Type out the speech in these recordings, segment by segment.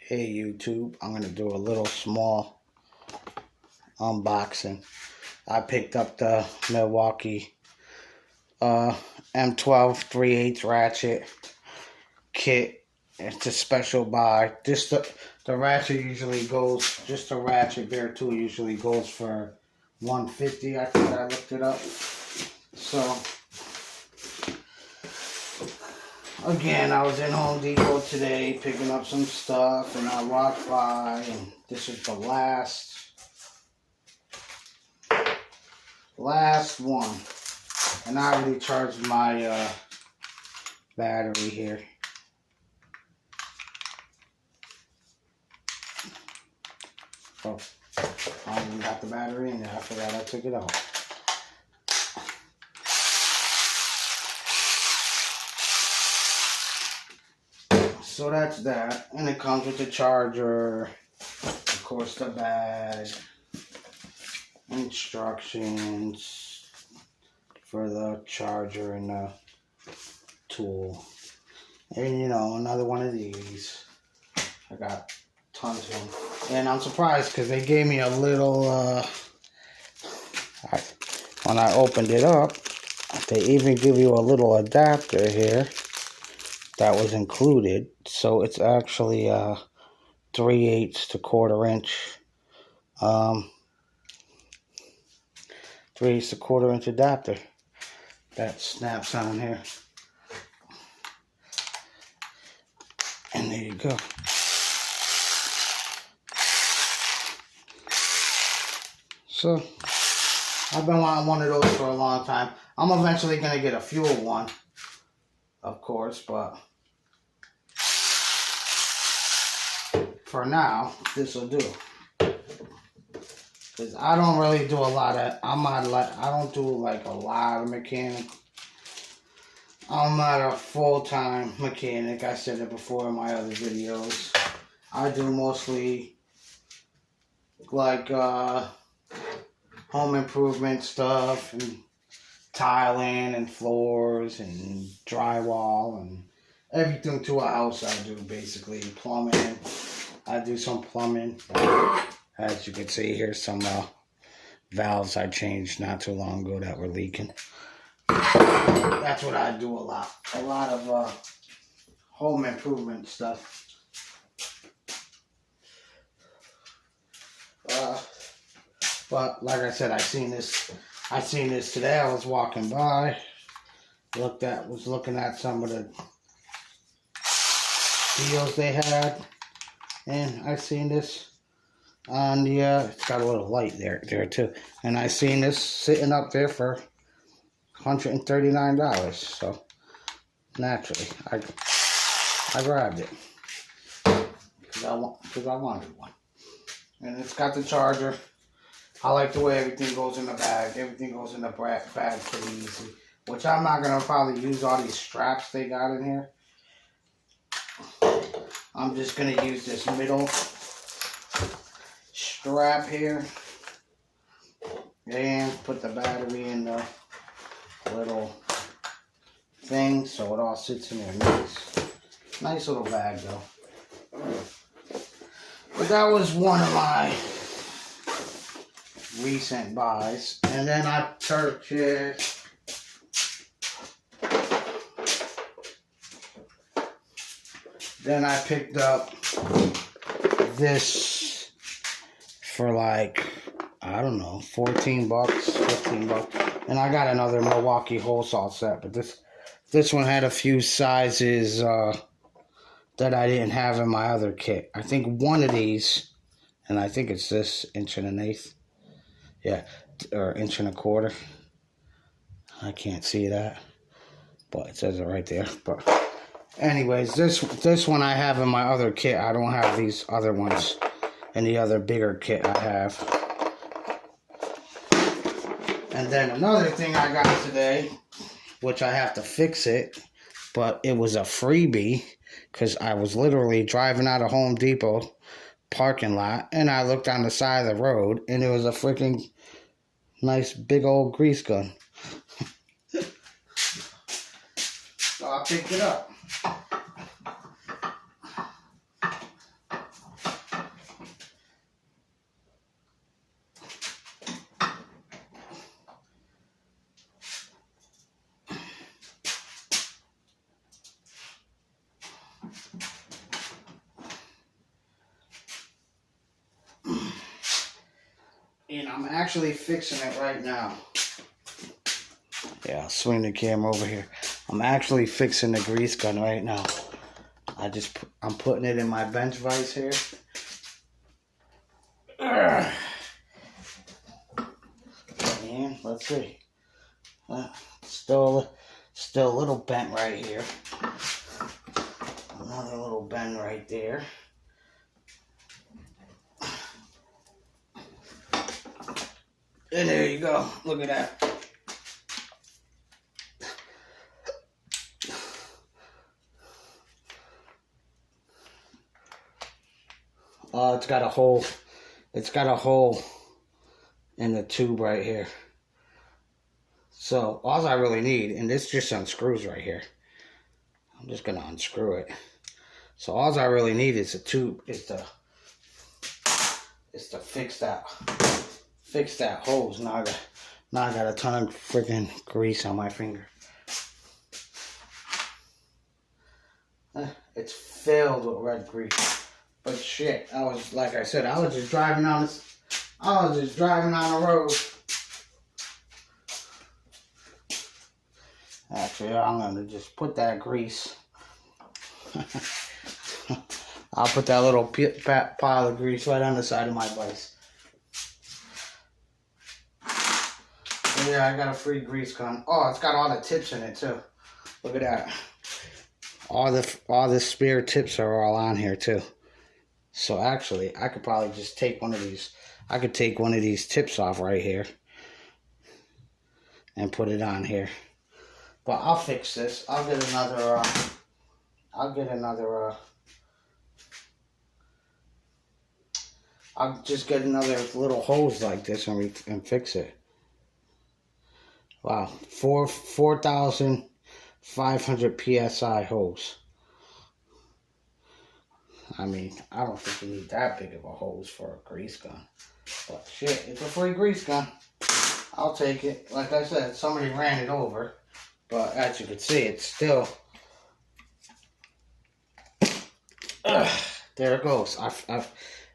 Hey YouTube, I'm going to do a little small unboxing. I picked up the Milwaukee M12 3/8 ratchet kit. It's a special buy. Just the ratchet usually goes, just the ratchet there too usually goes for $150. I think I looked it up. So again, I was in Home Depot today picking up some stuff, and I walked by, and this is the last one. And I already charged my battery here. Oh, I even got the battery in there. I forgot I took it out. So that's that, and it comes with the charger, of course the bag, instructions for the charger and the tool, and you know, another one of these. I got tons of them, and I'm surprised because they gave me a little, when I opened it up, they even give you a little adapter here that was included. So it's actually 3/8 to 1/4 inch, 3/8 to 1/4 inch adapter that snaps on here. And there you go. So I've been wanting one of those for a long time. I'm eventually going to get a fuel one, of course, but for now, this will do. Because I don't really do a lot of, I don't do like a lot of mechanic. I'm not a full-time mechanic. I said it before in my other videos. I do mostly like home improvement stuff, and tiling and floors and drywall and everything to a house. I do basically plumbing. I do some plumbing. As you can see, here's some valves I changed not too long ago that were leaking. That's what I do a lot. A lot of home improvement stuff. But like I said, I seen this today. I was walking by, was looking at some of the deals they had, and I seen this on the it's got a little light there too, and I seen this sitting up there for $139. So naturally, I grabbed it because I wanted one, and it's got the charger. I like the way everything goes in the bag. Everything goes in the bag pretty easy. Which I'm not going to probably use all these straps they got in here. I'm just going to use this middle strap here. And put the battery in the little thing so it all sits in there nice. Nice little bag though. But that was one of my recent buys. And then I purchased picked up this for like, I don't know, 14 bucks, 15 bucks. And I got another Milwaukee wholesale set, but this one had a few sizes that I didn't have in my other kit. I think one of these, and I think it's this 1.1". Yeah, or 1.25". I can't see that, but it says it right there. But anyways, this one I have in my other kit. I don't have these other ones in the other bigger kit I have. And then another thing I got today, which I have to fix it, but it was a freebie because I was literally driving out of Home Depot parking lot, and I looked on the side of the road, and it was a freaking nice big old grease gun. So I picked it up. And I'm actually fixing it right now. Yeah, I'll swing the camera over here. I'm actually fixing the grease gun right now. I'm putting it in my bench vise here. And let's see. Still a little bent right here. Another little bend right there. And there you go. Look at that. It's got a hole. It's got a hole in the tube right here. So all I really need, and this just unscrews right here. I'm just gonna unscrew it. So all I really need is a tube, is to fix that hose. Now I got a ton of freaking grease on my finger. It's filled with red grease. But shit, I was just driving on the road. Actually, I'm gonna just put that grease. I'll put that little pile of grease right on the side of my bike. Yeah, I got a free grease gun. Oh, it's got all the tips in it too. Look at that. All the spare tips are all on here too. So actually, I could probably just take one of these. I could take one of these tips off right here and put it on here. But I'll fix this. I'll just get another little hose like this and fix it. Wow, 4,500 PSI hose. I mean, I don't think you need that big of a hose for a grease gun. But shit, it's a free grease gun. I'll take it. Like I said, somebody ran it over. But as you can see, it's still... there it goes.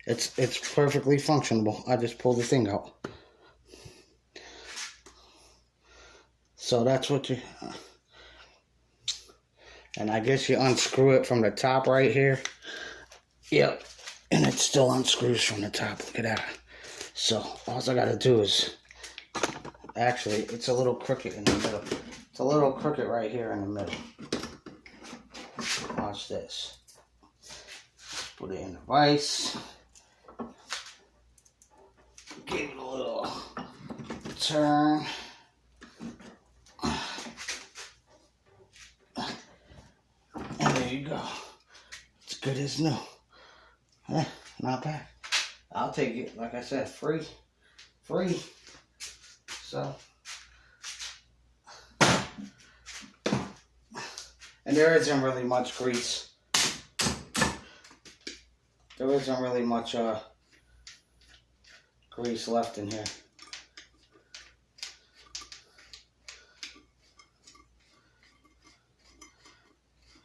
It's perfectly functional. I just pulled the thing out. So that's what you... and I guess you unscrew it from the top right here. Yep. And it still unscrews from the top. Look at that. So all I gotta do is... actually, it's a little crooked in the middle. It's a little crooked right here in the middle. Watch this. Put it in the vise. Give it a little turn. And there you go. It's good as new. Not bad. I'll take it, like I said, free. So, and there isn't really much grease. There isn't really much grease left in here.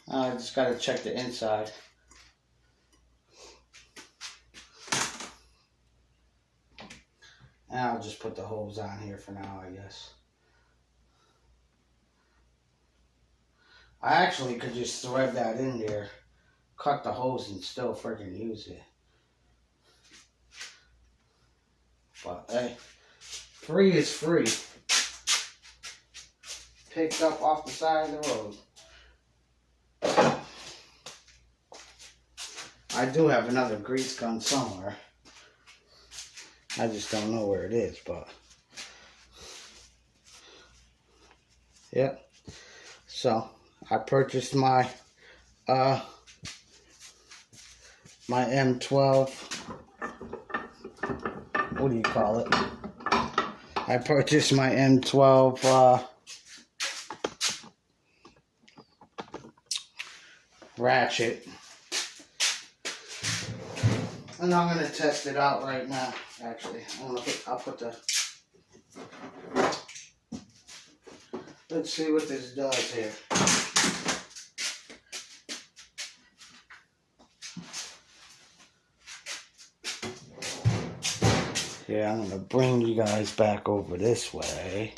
I just gotta check the inside. And I'll just put the hose on here for now, I guess. I actually could just thread that in there, cut the hose, and still freaking use it. But hey, free is free. Picked up off the side of the road. I do have another grease gun somewhere. I just don't know where it is, but yep. So I purchased my my M12. What do you call it? I purchased my M12 ratchet. And I'm going to test it out right now, actually. I'll put the... let's see what this does here. Okay, I'm gonna bring you guys back over this way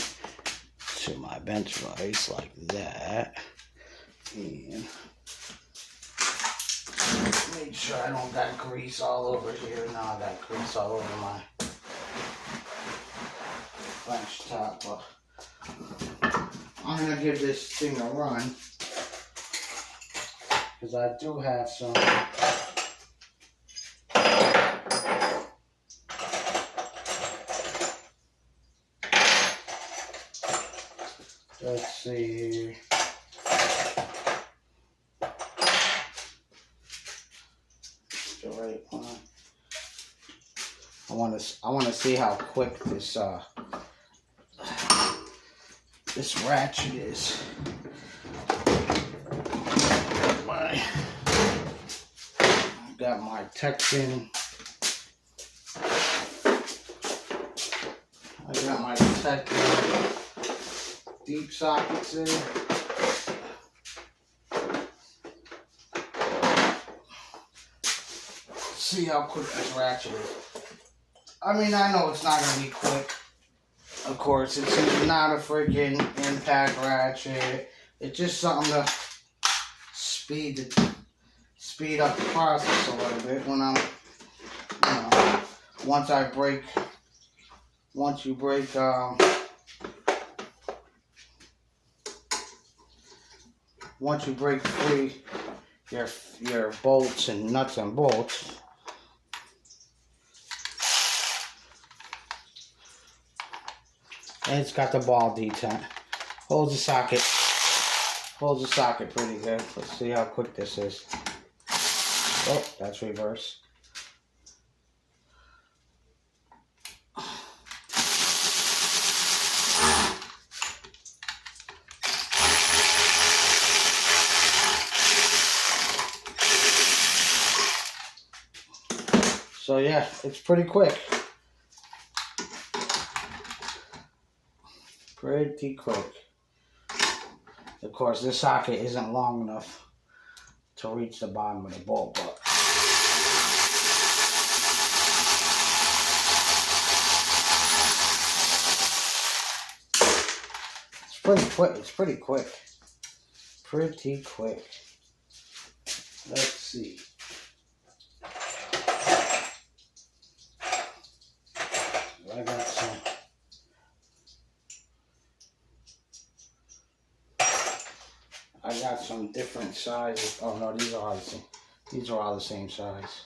to my bench vise like that. And make sure I don't got grease all over here. No, I got grease all over my bench top. But I'm gonna give this thing a run because I do have some. Let's see here. The right one. I want to see how quick this this ratchet is. I've got my Texan. I got my Texan deep sockets in. See how quick this ratchet is. I mean, I know it's not going to be quick. Of course, it's not a freaking impact ratchet. It's just something to speed up the process a little bit when I'm, once you break free your bolts and nuts and bolts. And it's got the ball detent. Holds the socket pretty good. Let's see how quick this is. Oh, that's reverse. So yeah, it's pretty quick. Pretty quick. Of course, this socket isn't long enough to reach the bottom of the bolt, but it's pretty quick. It's pretty quick. Pretty quick. Let's see. I got some different sizes. Oh no, these are all the same. These are all the same size.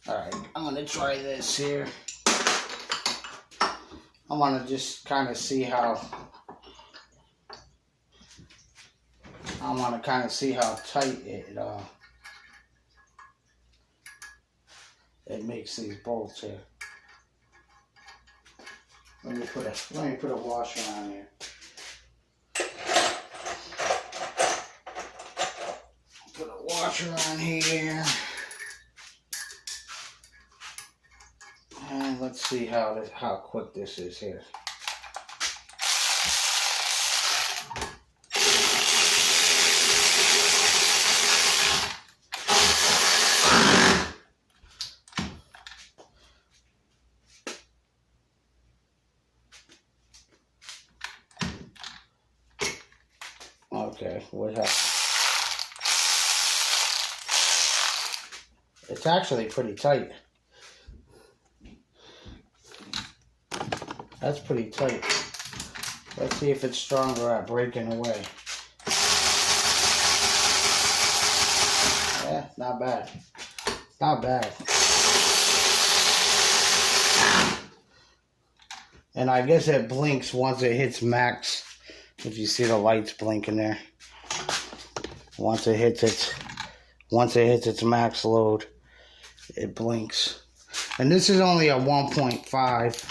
Alright, I'm gonna try this here. I wanna just kinda see how tight it makes these bolts here. Let me put a washer on here. Put a washer on here. And let's see how quick this is here. Okay, what happened? It's actually pretty tight. That's pretty tight. Let's see if it's stronger at breaking away. Yeah, not bad. Not bad. And I guess it blinks once it hits max. If you see the lights blinking there. Once it hits its max load, it blinks. And this is only a 1.5.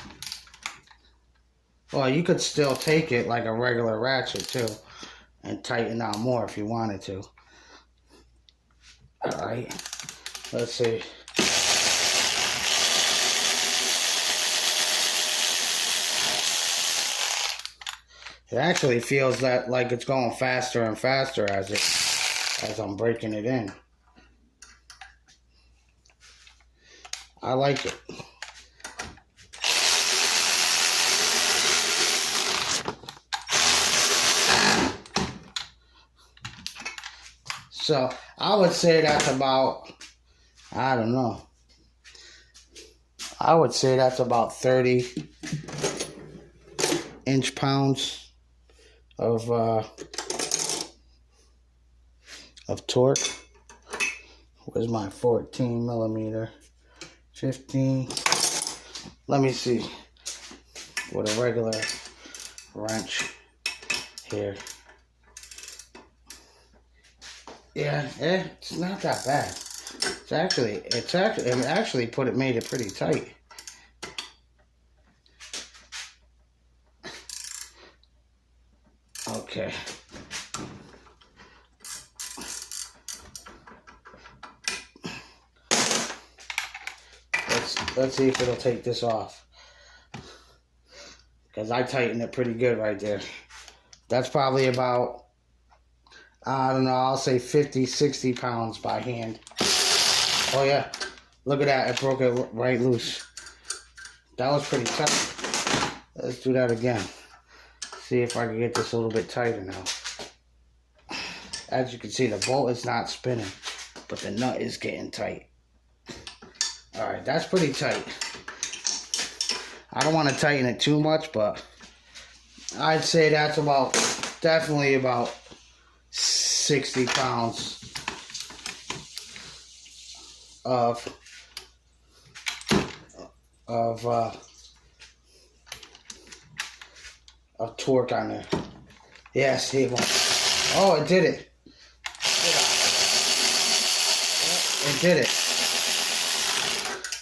Well, you could still take it like a regular ratchet too and tighten out more if you wanted to. Alright, let's see. It actually feels like it's going faster and faster as I'm breaking it in. I like it. So I would say that's about, I don't know. I would say that's about 30 inch-pounds of torque. Where's my 14 millimeter? 15. Let me see. With a regular wrench here. Yeah, it's not that bad. It actually made it pretty tight. Okay. Let's see if it'll take this off. Because I tightened it pretty good right there. That's probably about, I don't know, I'll say 50, 60 pounds by hand. Oh yeah, look at that, it broke it right loose. That was pretty tight. Let's do that again. See if I can get this a little bit tighter now. As you can see, the bolt is not spinning, but the nut is getting tight. Alright, that's pretty tight. I don't want to tighten it too much, but I'd say that's definitely about 60 pounds of torque on there. Yeah, see, oh, it did it. It did it.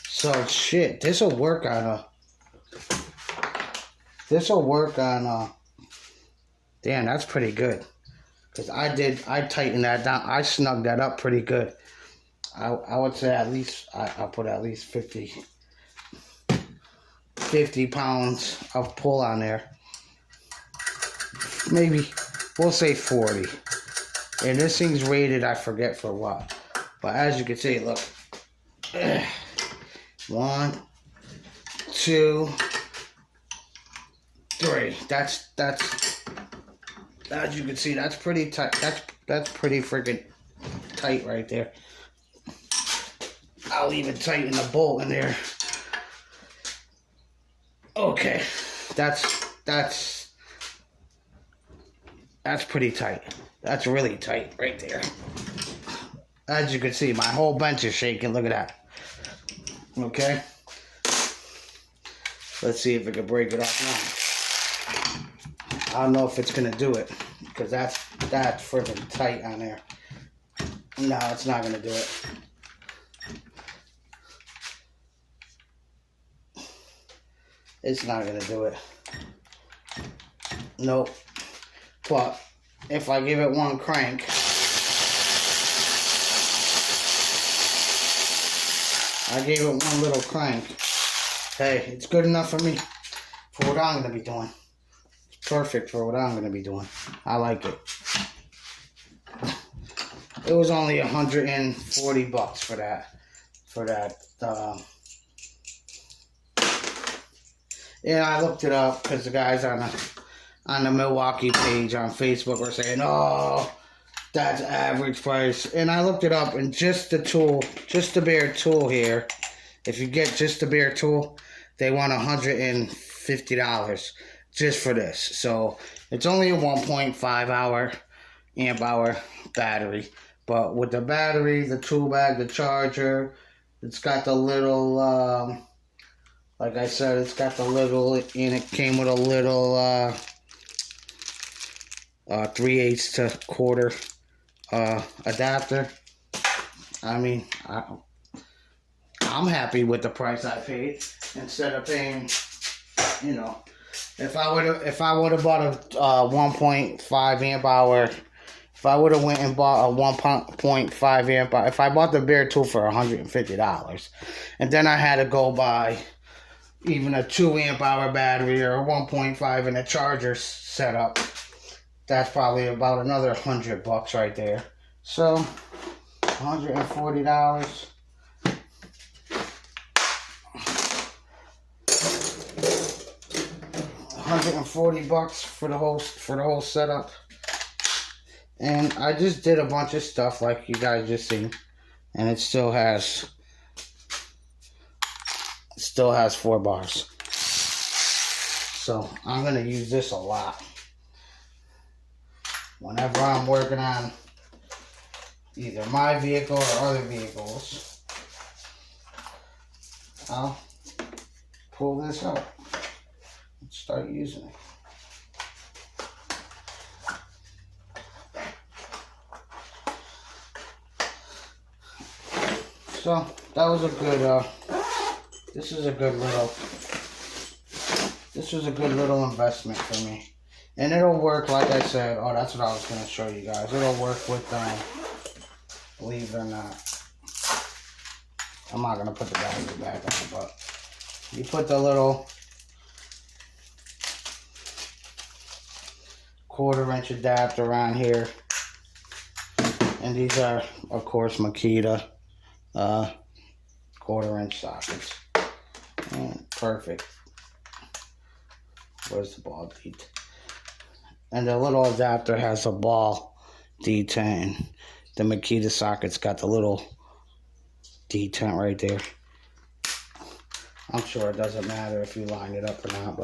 So shit, this'll work on damn, that's pretty good. Cause I tightened that down. I snugged that up pretty good. I would say at least, I'll put at least 50 pounds of pull on there. Maybe, we'll say 40. And this thing's rated, I forget for what. But as you can see, look. 1, 2, 3. That's as you can see, that's pretty tight. That's pretty freaking tight right there. I'll even tighten the bolt in there. Okay, that's pretty tight. That's really tight right there. As you can see, my whole bench is shaking. Look at that. Okay. Let's see if it can break it off now. I don't know if it's gonna do it because that's freaking tight on there. No, it's not gonna do it. It's not gonna do it. Nope. But if I give it one crank, I gave it one little crank. Hey, it's good enough for me, for what I'm gonna be doing. It's perfect for what I'm gonna be doing. I like it. It was only $140 for that. Yeah, I looked it up because the guys on the Milwaukee page on Facebook were saying, "Oh, that's average price." And I looked it up, and just the tool, just the bare tool here, if you get just the bare tool, they want $150 just for this. So it's only a 1.5 amp hour battery. But with the battery, the tool bag, the charger, it's got the little, like I said, it's got the little, and it came with a little 3/8 to quarter adapter. I mean, I'm happy with the price I paid. Instead of paying, you know, if I would have bought a 1.5 amp hour. If I would have went and bought a 1.5 amp hour, if I bought the bare tool for $150, and then I had to go buy even a 2 amp hour battery or a 1.5 and a charger setup, that's probably about another $100 right there. So $140. $140 for the whole setup. And I just did a bunch of stuff like you guys just seen. And it still has 4 bars. So I'm going to use this a lot. Whenever I'm working on either my vehicle or other vehicles, I'll pull this out and start using it. So that was a good, this was a good little investment for me. And it'll work, like I said. Oh, that's what I was going to show you guys. It'll work with, believe it or not. I'm not going to put the battery back on, but you put the little 1/4-inch adapter around here. And these are, of course, Makita 1/4-inch sockets. And perfect. Where's the ball detent? And the little adapter has a ball detent. The Makita socket's got the little detent right there. I'm sure it doesn't matter if you line it up or not,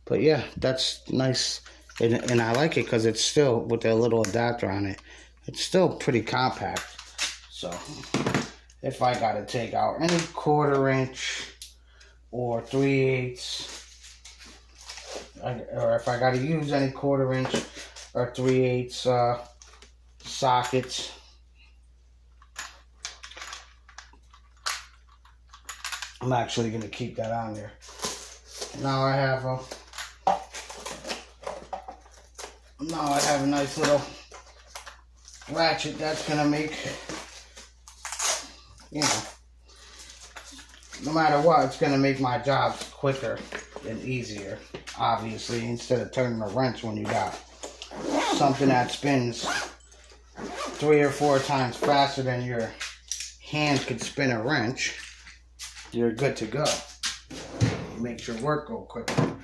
but yeah, that's nice. And I like it because it's still, with that little adapter on it, it's still pretty compact. So if I got to take out any 1/4-inch or 3/8, or if I got to use any 1/4-inch or 3/8 sockets, I'm actually going to keep that on there. Now I have a nice little ratchet that's going to make, you know, no matter what, it's going to make my job quicker and easier, obviously, instead of turning a wrench when you got something that spins 3 or 4 times faster than your hand could spin a wrench. You're good to go. It makes your work go quicker.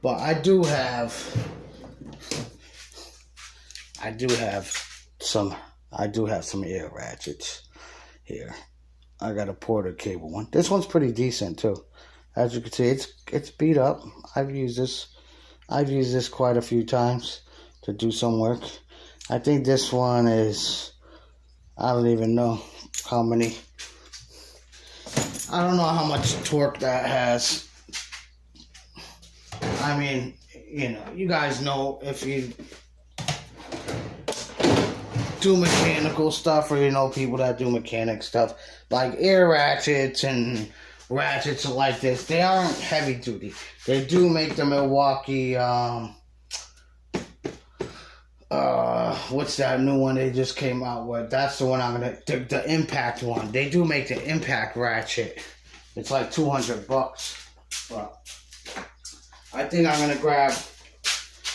But I do have some air ratchets here. I got a Porter cable one. This one's pretty decent too. As you can see, it's beat up. I've used this quite a few times to do some work. I think this one is, I don't even know how many. I don't know how much torque that has. I mean, you know, you guys know if you do mechanical stuff, or you know people that do mechanic stuff, like air ratchets and ratchets like this, they aren't heavy duty. They do make the Milwaukee, what's that new one they just came out with? That's the one the impact one. They do make the impact ratchet. It's like $200. But I think I'm gonna grab,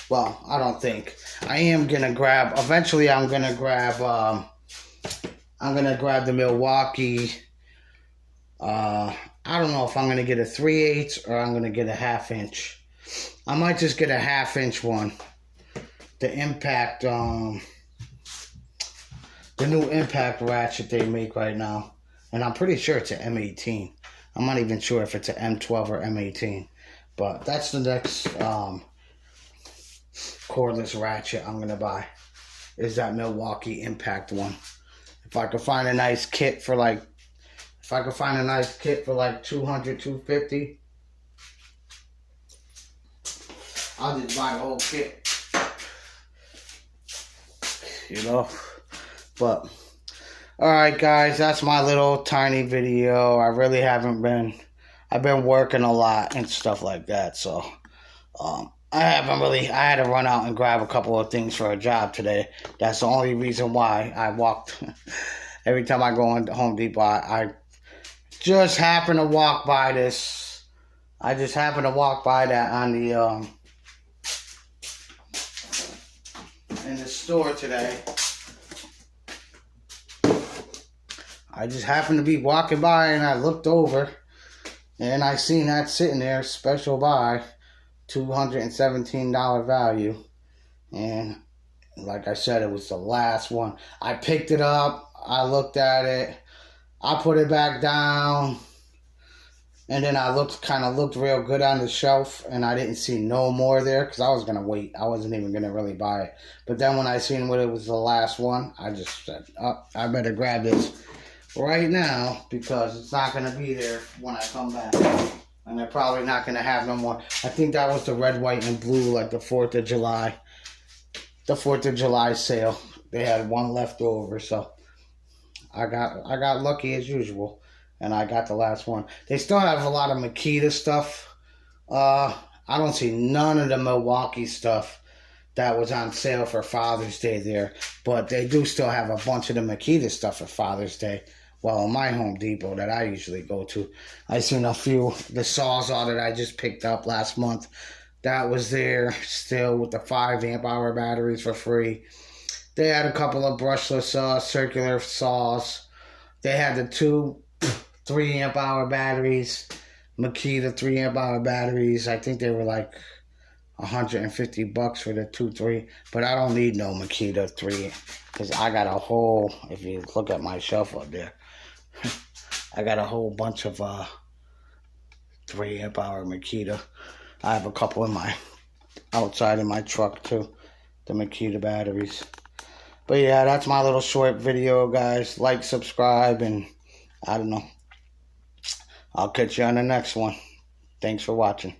well, I don't think. I am gonna grab, eventually I'm gonna grab the Milwaukee, I don't know if I'm gonna get a 3/8 or I'm gonna get a 1/2 inch. I might just get a 1/2 inch one. The impact, the new impact ratchet they make right now. And I'm pretty sure it's an M18. I'm not even sure if it's an M12 or M18. But that's the next cordless ratchet I'm gonna buy, is that Milwaukee impact one. If I could find a nice kit for like, $200, $250, I'll just buy the whole kit. You know, but alright guys, that's my little tiny video. I really haven't been, I've been working a lot and stuff like that, so I had to run out and grab a couple of things for a job today. That's the only reason why I walked. Every time I go into Home Depot, I just happen to walk by this. I just happened to walk by that on the in the store today. I just happened to be walking by and I looked over And I seen that sitting there, special buy, $217 value. And like I said, it was the last one. I picked it up, I looked at it, I put it back down, and then I looked real good on the shelf, and I didn't see no more there because I was gonna wait. I wasn't even gonna really buy it. But then when I seen what it was the last one, I just said, "Oh, I better grab this right now because it's not gonna be there when I come back, and they're probably not gonna have no more." I think that was the red, white, and blue, like the 4th of July, sale. They had one left over, so I got lucky as usual, and I got the last one. They still have a lot of Makita stuff. I don't see none of the Milwaukee stuff that was on sale for Father's Day there, but they do still have a bunch of the Makita stuff for Father's Day. Well, in my Home Depot that I usually go to, I seen a few. The Sawzall that I just picked up last month, that was there still with the 5 amp hour batteries for free. They had a couple of brushless circular saws. They had the 3 amp hour batteries, Makita 3 amp hour batteries. I think they were like $150 for the 2-3, but I don't need no Makita 3 because I got a whole, if you look at my shelf up there, I got a whole bunch of 3 amp hour Makita. I have a couple in my outside in my truck too, the Makita batteries. But yeah, that's my little short video, guys. Like, subscribe, and I don't know. I'll catch you on the next one. Thanks for watching.